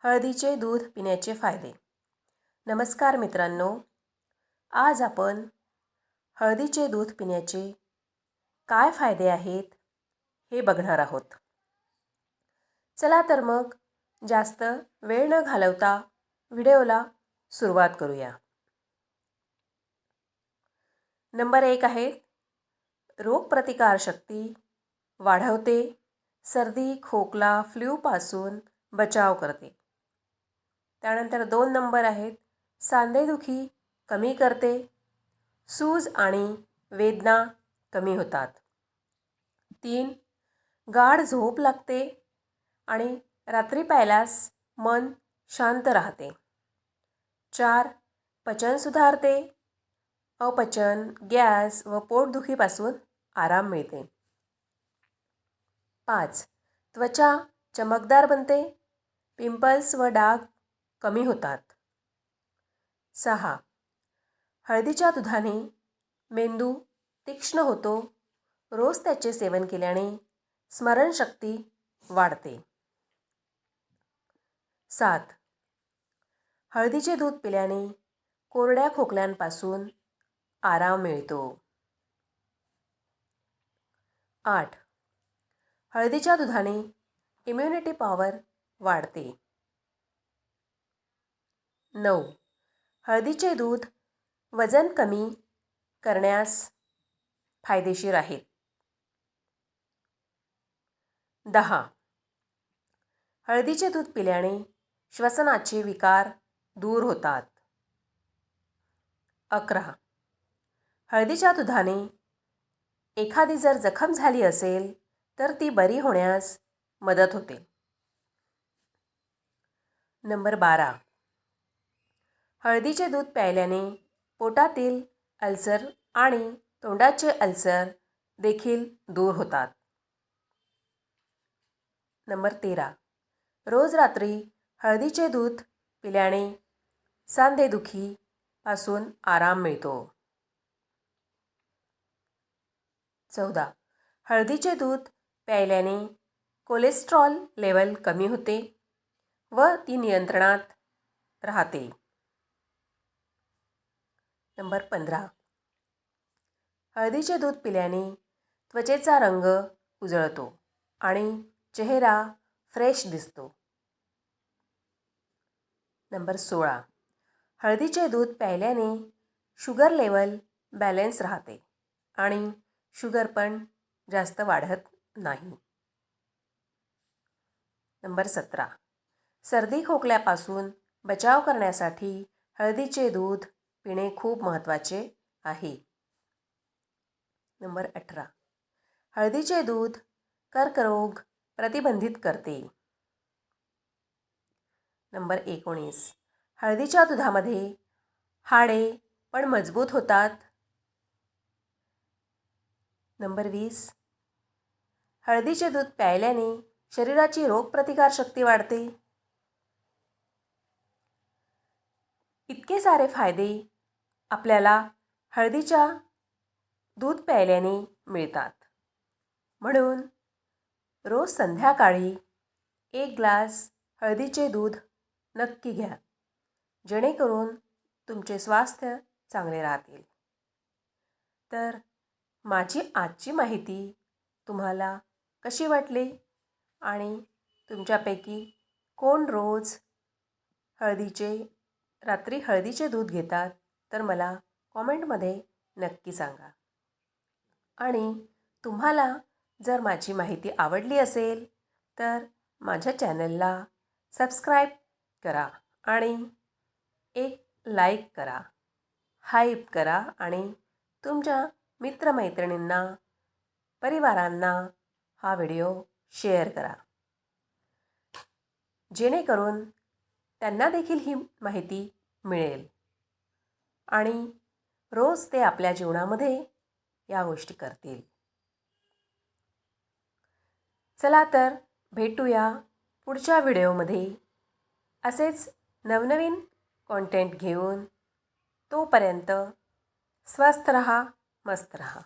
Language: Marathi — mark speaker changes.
Speaker 1: हळदीचे दूध पिण्याचे फायदे. नमस्कार मित्रांनो, आज आपण हळदीचे दूध पिण्याचे काय फायदे आहेत हे बघणार आहोत. चला तर मग जास्त वेळ न घालवता व्हिडिओला सुरुवात करूया. नंबर 1 आहे रोगप्रतिकारशक्ती वाढवते, सर्दी, खोकला, फ्लूपासून बचाव करते. त्यानंतर 2 नंबर आहेत सांधेदुखी कमी करते, सूज आणि वेदना कमी होतात. 3 गाढ झोप लागते आणि रात्री प्यायल्यास मन शांत राहते. 4 पचन सुधारते, अपचन, गॅस व पोटदुखीपासून आराम मिळते. 5 त्वचा चमकदार बनते, पिंपल्स व डाग कमी होतात. 6 हळदीच्या दुधाने मेंदू तीक्ष्ण होतो, रोज त्याचे सेवन केल्याने स्मरणशक्ती वाढते. 7 हळदीचे दूध पिल्याने कोरड्या खोकल्यांपासून आराम मिळतो. 8 हळदीच्या दुधाने इम्युनिटी पॉवर वाढते. 9 हळदीचे दूध वजन कमी करण्यास फायदेशीर आहे. 10 हळदीचे दूध पिल्याने श्वसनाचे विकार दूर होतात. 11 हळदीच्या दुधाने एखादी जर जखम झाली असेल तर ती बरी होण्यास मदत होते. नंबर 12 हळदीचे दूध प्यायल्याने पोटातील अल्सर आणि तोंडाचे अल्सर देखील दूर होतात. नंबर 13 रोज रात्री हळदीचे दूध पिल्याने सांधेदुखी पासून आराम मिळतो. 14 हळदीचे दूध प्यायल्याने कोलेस्ट्रॉल लेवल कमी होते व ती नियंत्रणात राहते. नंबर 15 हळदीचे दूध पिल्याने त्वचेचा रंग उजळतो आणि चेहरा फ्रेश दिसतो. नंबर 16 हळदीचे दूध प्यायल्याने शुगर लेवल बॅलन्स राहते आणि शुगर पण जास्त वाढत नाही. नंबर 17 सर्दी खोकल्यापासून बचाव करण्यासाठी हळदीचे दूध पिणे खूप महत्त्वाचे आहे. नंबर 18 हळदीचे दूध कर्करोग प्रतिबंधित करते. नंबर 19 हळदीच्या दुधामध्ये हाडे पण मजबूत होतात. नंबर 20 हळदीचे दूध प्यायल्याने शरीराची रोगप्रतिकारशक्ती वाढते. इतके सारे फायदे आपल्याला हळदीच्या दूध प्यायल्याने मिळतात. म्हणून रोज संध्याकाळी 1 ग्लास हळदीचे दूध नक्की घ्या, जेणेकरून तुमचे स्वास्थ्य चांगले राहतील. तर माझी आजची माहिती तुम्हाला कशी वाटली आणि तुमच्यापैकी कोण रोज रात्री हळदीचे दूध घेतात तर मला कॉमेंटमध्ये नक्की सांगा. आणि तुम्हाला जर माझी माहिती आवडली असेल तर माझ्या चॅनलला सबस्क्राईब करा आणि एक लाईक करा, हाईप करा आणि तुमच्या मित्रमैत्रिणींना, परिवारांना हा व्हिडिओ शेअर करा, जेणेकरून त्यांना देखील ही माहिती मिळेल आणि रोज ते आपल्या जीवनामध्ये या गोष्टी करतील. चला तर भेटूया पुढच्या व्हिडिओमध्ये असेच नवनवीन कंटेंट घेऊन. तोपर्यंत स्वस्थ रहा, मस्त रहा.